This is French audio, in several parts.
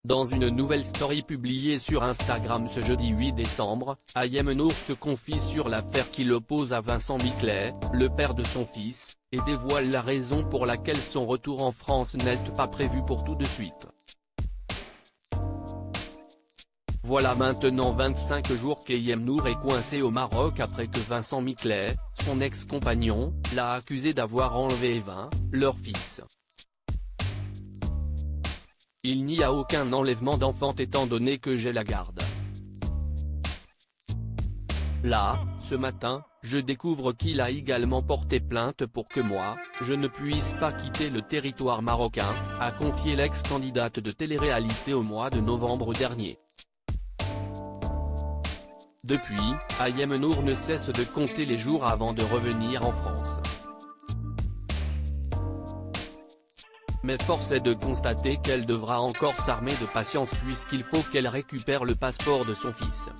Dans une nouvelle story publiée sur Instagram ce jeudi 8 décembre, Ayem Nour se confie sur l'affaire qui l'oppose à Vincent Miclet, le père de son fils, et dévoile la raison pour laquelle son retour en France n'est pas prévu pour tout de suite. Voilà maintenant 25 jours qu'Ayem Nour est coincé au Maroc après que Vincent Miclet, son ex-compagnon, l'a accusé d'avoir enlevé Evin, leur fils. Il n'y a aucun enlèvement d'enfant étant donné que j'ai la garde. Là, ce matin, je découvre qu'il a également porté plainte pour que moi, je ne puisse pas quitter le territoire marocain, a confié l'ex-candidate de télé-réalité au mois de novembre dernier. Depuis, Ayem Nour ne cesse de compter les jours avant de revenir en France. Mais force est de constater qu'elle devra encore s'armer de patience puisqu'il faut qu'elle récupère le passeport de son fils.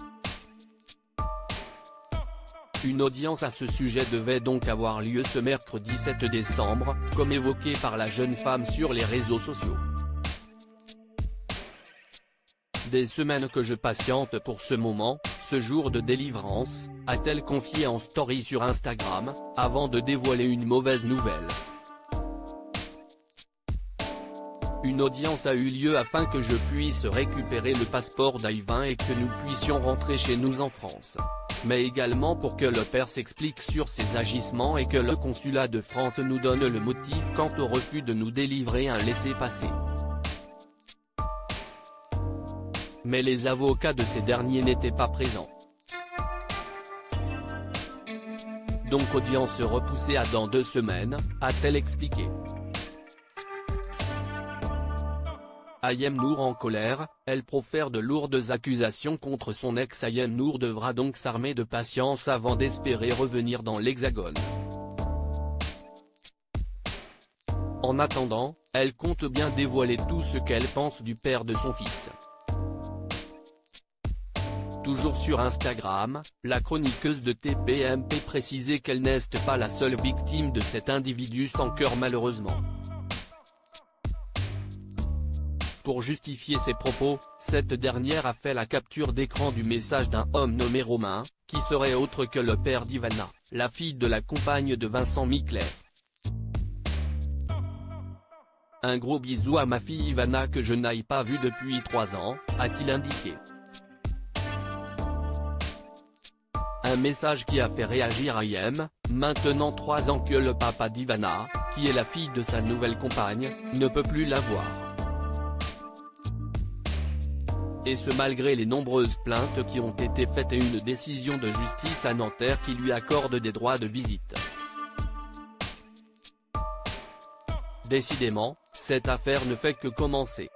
Une audience à ce sujet devait donc avoir lieu ce mercredi 7 décembre, comme évoqué par la jeune femme sur les réseaux sociaux. Des semaines que je patiente pour ce moment, ce jour de délivrance, a-t-elle confié en story sur Instagram, avant de dévoiler une mauvaise nouvelle. Une audience a eu lieu afin que je puisse récupérer le passeport d'Evin et que nous puissions rentrer chez nous en France. Mais également pour que le père s'explique sur ses agissements et que le consulat de France nous donne le motif quant au refus de nous délivrer un laissez-passer. Mais les avocats de ces derniers n'étaient pas présents. Donc audience repoussée à dans 2 semaines, a-t-elle expliqué. Ayem Nour en colère, elle profère de lourdes accusations contre son ex. Ayem Nour devra donc s'armer de patience avant d'espérer revenir dans l'Hexagone. En attendant, elle compte bien dévoiler tout ce qu'elle pense du père de son fils. Toujours sur Instagram, la chroniqueuse de TPMP précisait qu'elle n'est pas la seule victime de cet individu sans cœur malheureusement. Pour justifier ses propos, cette dernière a fait la capture d'écran du message d'un homme nommé Romain, qui serait autre que le père d'Ivana, la fille de la compagne de Vincent Miclet. Un gros bisou à ma fille Ivana que je n'aille pas vue depuis 3 ans, a-t-il indiqué. Un message qui a fait réagir Ayem, maintenant 3 ans que le papa d'Ivana, qui est la fille de sa nouvelle compagne, ne peut plus la voir. Et ce malgré les nombreuses plaintes qui ont été faites et une décision de justice à Nanterre qui lui accorde des droits de visite. Décidément, cette affaire ne fait que commencer.